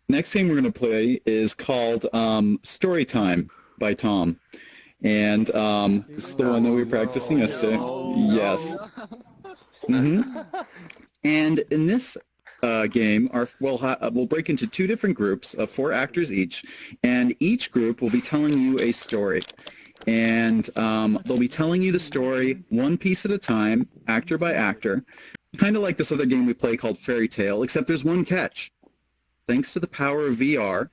Next game we're going to play is called Story Time by Tom. And this is the one that we were practicing yesterday. Yes. And in this game, we'll break into two different groups of 4 actors each, and each group will be telling you a story. And they'll be telling you the story one piece at a time, actor by actor, kind of like this other game we play called Fairy Tale, except there's one catch. Thanks to the power of VR,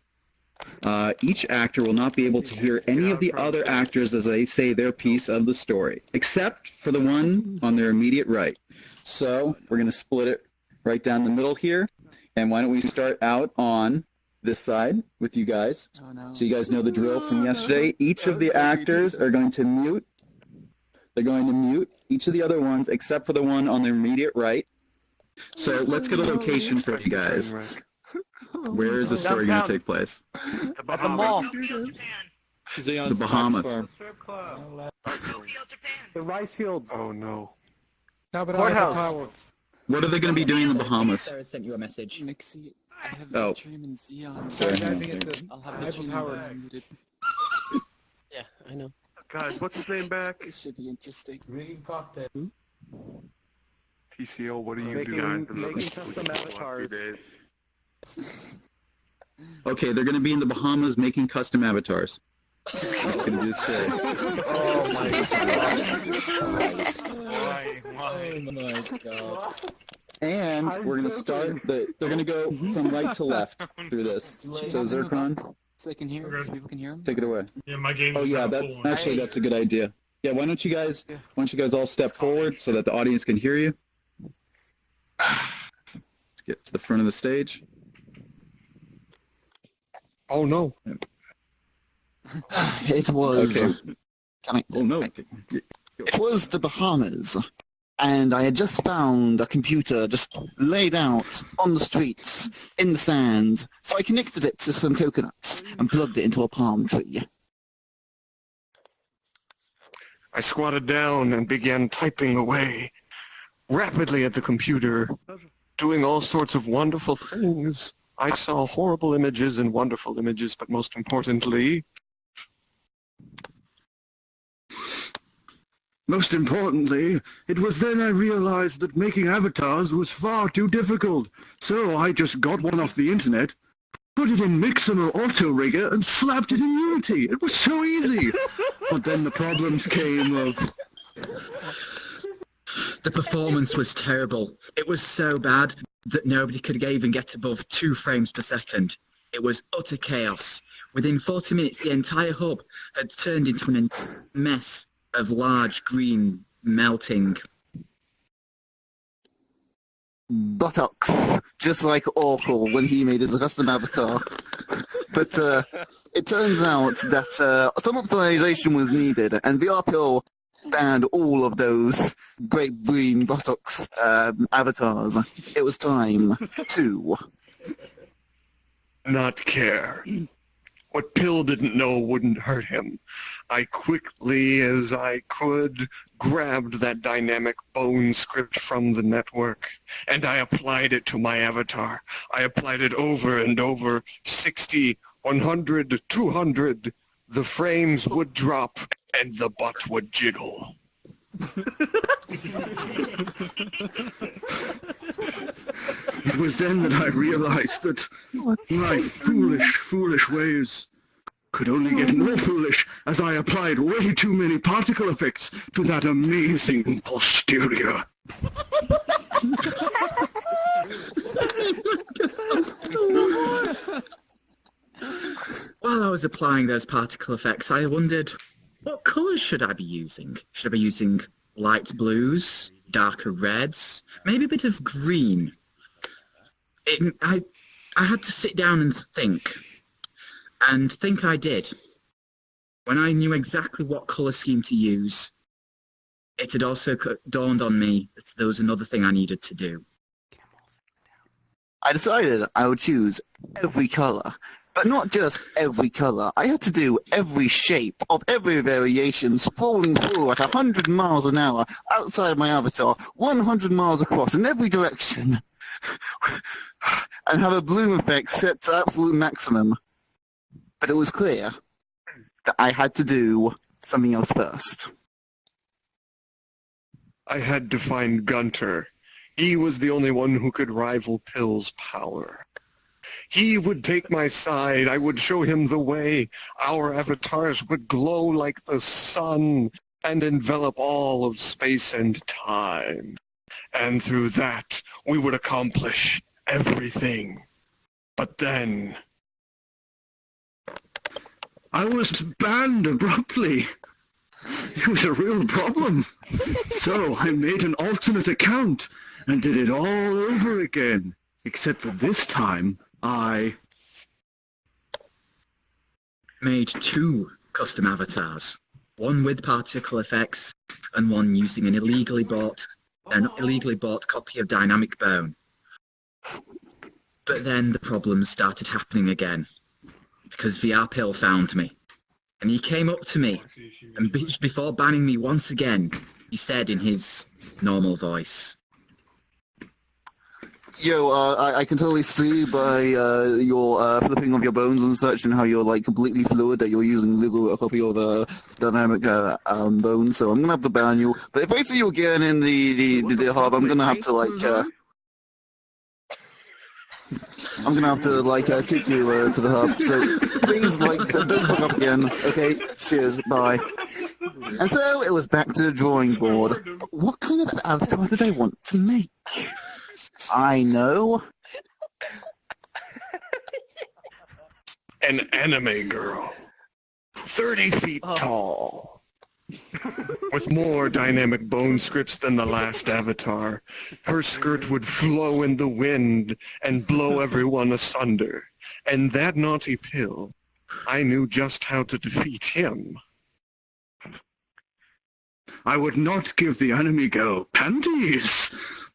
each actor will not be able to hear any of the other actors as they say their piece of the story, except for the one on their immediate right. So we're going to split it right down the middle here, and why don't we start out on this side with you guys. Oh, no. So you guys know the drill from yesterday. Each of the actors are going to mute. They're going to mute each of the other ones except for the one on their immediate right. So let's get a location for you guys. Where is the story going to take place? The Bahamas. The Bahamas. The rice fields. Oh no. Courthouse. What are they going to be doing in the Bahamas? Sarah sent you a message. Nixie, I have Oh. the dream in Xeon. Sorry. I'll have the dream in Xeon muted. Yeah, I know. Guys, what's his name back? This should be interesting. TCO, what do you Making- do? making custom avatars. Okay, they're going to be in the Bahamas making custom avatars. That's going to be the story. Oh my Oh my god. And we're going to start, they're going to go from right to left through this. So Zircon, So they can hear, so people can hear him. take it away. Yeah, my game Oh is yeah, not full one. actually that's a good idea. Yeah, why don't you guys all step forward so that the audience can hear you? Let's get to the front of the stage. Oh no. It was. Okay. Oh no. It was the Bahamas, and I had just found a computer just laid out on the streets in the sands. So I connected it to some coconuts and plugged it into a palm tree. I squatted down and began typing away rapidly at the computer, doing all sorts of wonderful things. I saw horrible images and wonderful images, but most importantly... Most importantly, it was then I realized that making avatars was far too difficult. So I just got one off the internet, put it in Mixamo Auto Rigger, and slapped it in Unity. It was so easy. But then the problems came of... The performance was terrible. It was so bad that nobody could even get above 2 frames per second. It was utter chaos. Within 40 minutes, the entire hub had turned into a mess of large green melting. Buttocks, just like Oracle when he made his custom avatar. But it turns out that some optimization was needed, and VRPO banned all of those great green buttocks avatars. It was time to... not care. What Pill didn't know wouldn't hurt him. I quickly as I could grabbed that dynamic bone script from the network and I applied it to my avatar. I applied it over and over, 60, 100, 200. The frames would drop and the butt would jiggle. It was then that I realized that my foolish ways could only get more foolish as I applied way too many particle effects to that amazing posterior. While I was applying those particle effects, I wondered, what colours should I be using? Should I be using light blues, darker reds, maybe a bit of green? I had to sit down and think I did. When I knew exactly what colour scheme to use, it had also dawned on me that there was another thing I needed to do. I decided I would choose every colour. But not just every colour. I had to do every shape of every variation, sprawling through at 100 miles an hour outside my avatar, 100 miles across in every direction. and have a bloom effect set to absolute maximum. But it was clear that I had to do something else first. I had to find Gunter. He was the only one who could rival Pill's power. He would take my side. I would show him the way. Our avatars would glow like the sun and envelop all of space and time. And through that, we would accomplish everything. But then... I was banned abruptly. It was a real problem. So I made an alternate account and did it all over again. Except for this time, I made 2 custom avatars. One with particle effects and one using an illegally bought copy of Dynamic Bone. But then the problems started happening again. Because VR Pill found me. And he came up to me, and before banning me once again, he said in his normal voice, Yo, I can totally see by your flipping of your bones and such, and how you're like completely fluid that you're using a copy of dynamic bone. So I'm gonna have to ban you. But if I see you again in the hub, I'm gonna have to like kick you to the hub. So please, like, don't fuck up again. Okay, cheers, bye. And so it was back to the drawing board. What kind of avatar did I want to make? I know. An anime girl. 30 feet tall. With more dynamic bone scripts than the last avatar. Her skirt would flow in the wind and blow everyone asunder. And that naughty Pill, I knew just how to defeat him. I would not give the enemy girl panties.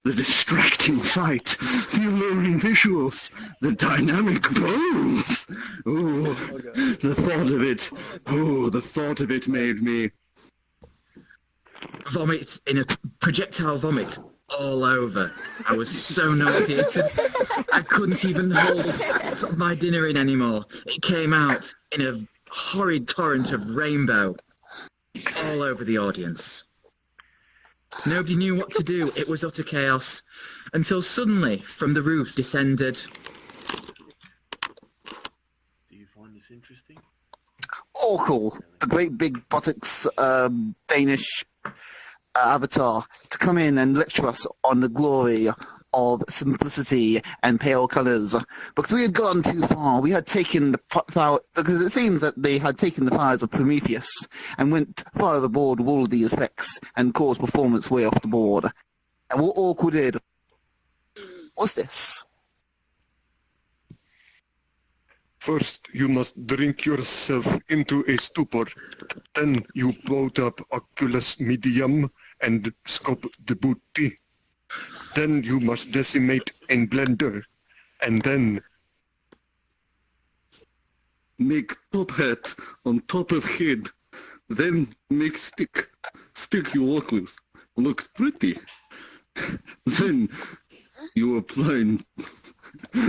The distracting sight, the alluring visuals, the dynamic bones. Oh, the thought of it. Oh, the thought of it made me... vomit in a projectile vomit all over. I was so nauseated. I couldn't even hold my dinner in anymore. It came out in a horrid torrent of rainbow all over the audience. Nobody knew what to do. It was utter chaos. Until suddenly, from the roof descended... Do you find this interesting? Oracle, the great big buttocks Danish avatar, to come in and lecture us on the glory of simplicity and pale colours. Because we had gone too far. We had taken the power, because it seems that they had taken the fires of Prometheus and went far overboard with all of these effects and caused performance way off the board. And what Oracle did was this. First, you must drink yourself into a stupor. Then you boot up Oculus Medium and scope the booty. Then you must decimate in blender. And then... make top hat on top of head. Then make stick. Stick you walk with. Looks pretty. Then you apply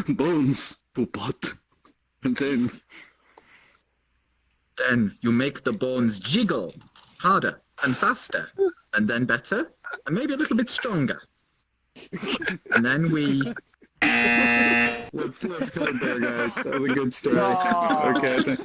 bones to pot. And then you make the bones jiggle harder and faster, and then better, and maybe a little bit stronger. And then we... let's cut it there, guys. That was a good story. Okay.